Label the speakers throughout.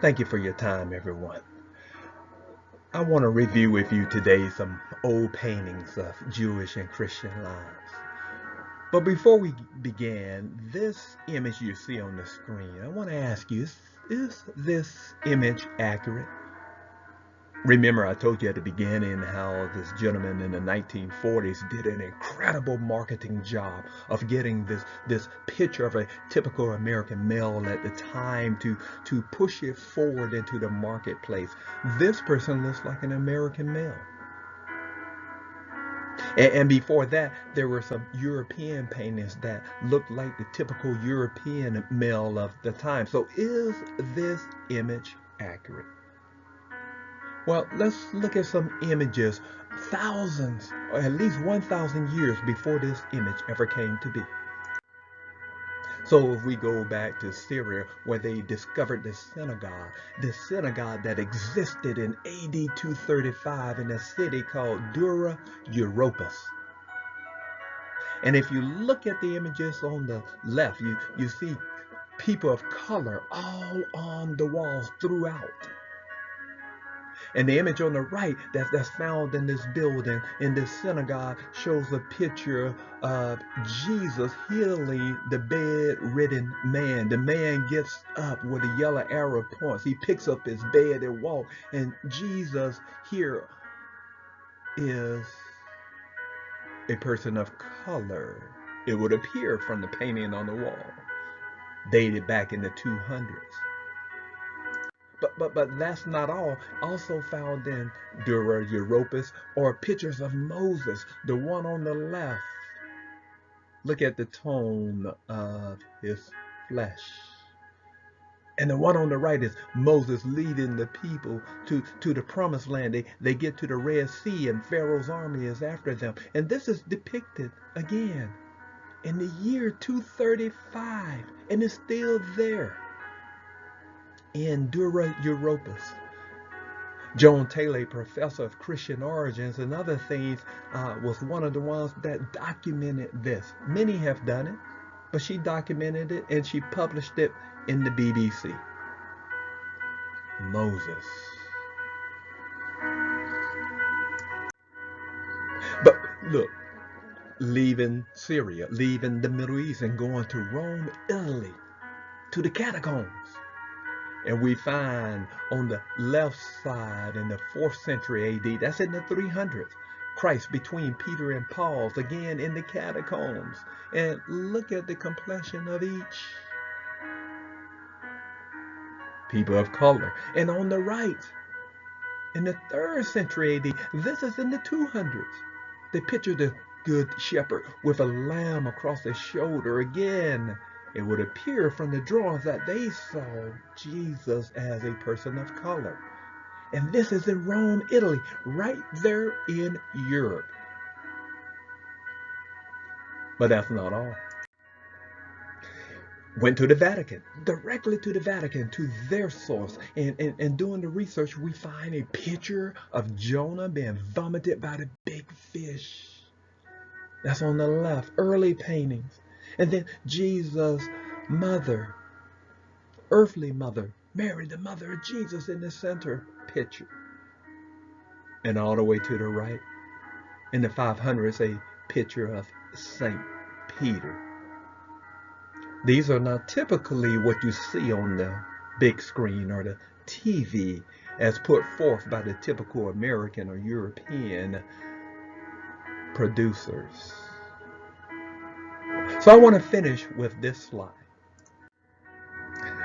Speaker 1: Thank you for your time, everyone. I want to review with you today some old paintings of Jewish and Christian lives. But before we begin, this image you see on the screen, I want to ask you, is this image accurate? Remember, I told you at the beginning how this gentleman in the 1940s did an incredible marketing job of getting this picture of a typical American male at the time to push it forward into the marketplace. This person looks like an American male. And before that, there were some European paintings that looked like the typical European male of the time. So is this image accurate? Well, let's look at some images thousands, or at least 1,000 years before this image ever came to be. So if we go back to Syria, where they discovered the synagogue that existed in AD 235 in a city called Dura Europos. And if you look at the images on the left, you see people of color all on the walls throughout. And the image on the right that's found in this building, in this synagogue, shows a picture of Jesus healing the bedridden man. The man gets up with a yellow arrow points. He picks up his bed and walks. And Jesus here is a person of color. It would appear from the painting on the wall, dated back in the 200s. But that's not all. Also found in Dura Europos are pictures of Moses, the one on the left. Look at the tone of his flesh. And the one on the right is Moses leading the people to the promised land. They get to the Red Sea and Pharaoh's army is after them. And this is depicted again in the year 235 and it's still there in Dura Europos. Joan Taylor, a professor of Christian origins and other things, was one of the ones that documented this. Many have done it, but she documented it and she published it in the BBC. Moses. But look, leaving Syria, leaving the Middle East and going to Rome, Italy, to the catacombs. And we find on the left side in the 4th century AD, that's in the 300s, Christ between Peter and Paul's, again in the catacombs. And look at the complexion of each. People of color. And on the right, in the 3rd century AD, this is in the 200s. They picture the good shepherd with a lamb across his shoulder. Again, it would appear from the drawings that they saw Jesus as a person of color. And this is in Rome, Italy, right there in Europe. But that's not all. Went to the Vatican, directly to the Vatican, to their source. And doing the research, we find a picture of Jonah being vomited by the big fish. That's on the left, early paintings. And then Jesus' mother, earthly mother, Mary, the mother of Jesus, in the center picture. And all the way to the right, in the 500s, a picture of Saint Peter. These are not typically what you see on the big screen or the TV as put forth by the typical American or European producers. So I want to finish with this slide.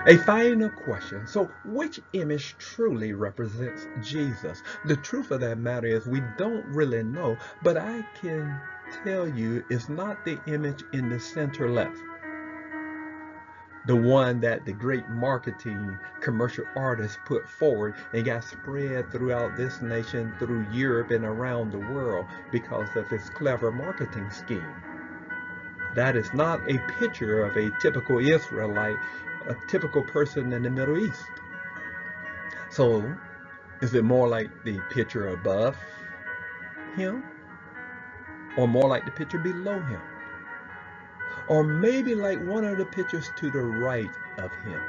Speaker 1: A final question. So which image truly represents Jesus? The truth of that matter is we don't really know, but I can tell you it's not the image in the center left. The one that the great marketing commercial artists put forward and got spread throughout this nation, through Europe and around the world because of his clever marketing scheme. That is not a picture of a typical Israelite, a typical person in the Middle East. So, is it more like the picture above him? Or more like the picture below him? Or maybe like one of the pictures to the right of him?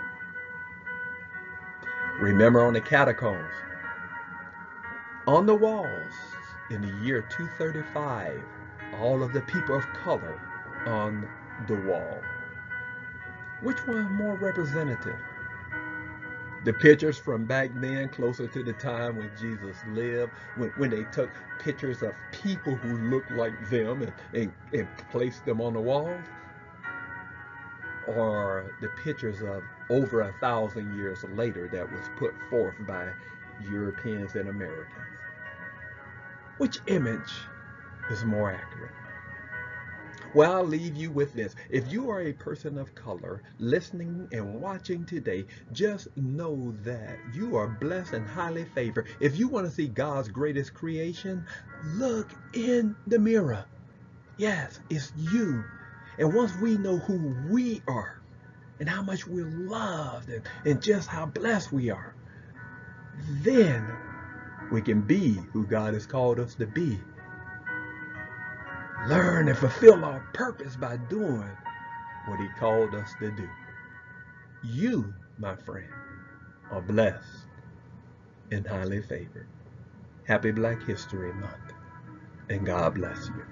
Speaker 1: Remember on the catacombs, on the walls in the year 235, all of the people of color on the wall. Which one is more representative? The pictures from back then, closer to the time when Jesus lived, when they took pictures of people who looked like them and placed them on the walls, or the pictures of over 1,000 years later that was put forth by Europeans and Americans? Which image is more accurate? Well, I'll leave you with this. If you are a person of color listening and watching today, just know that you are blessed and highly favored. If you want to see God's greatest creation, look in the mirror. Yes, it's you. And once we know who we are and how much we're loved and just how blessed we are, then we can be who God has called us to be. Learn and fulfill our purpose by doing what He called us to do. You, my friend, are blessed and highly favored. Happy Black History Month, and God bless you.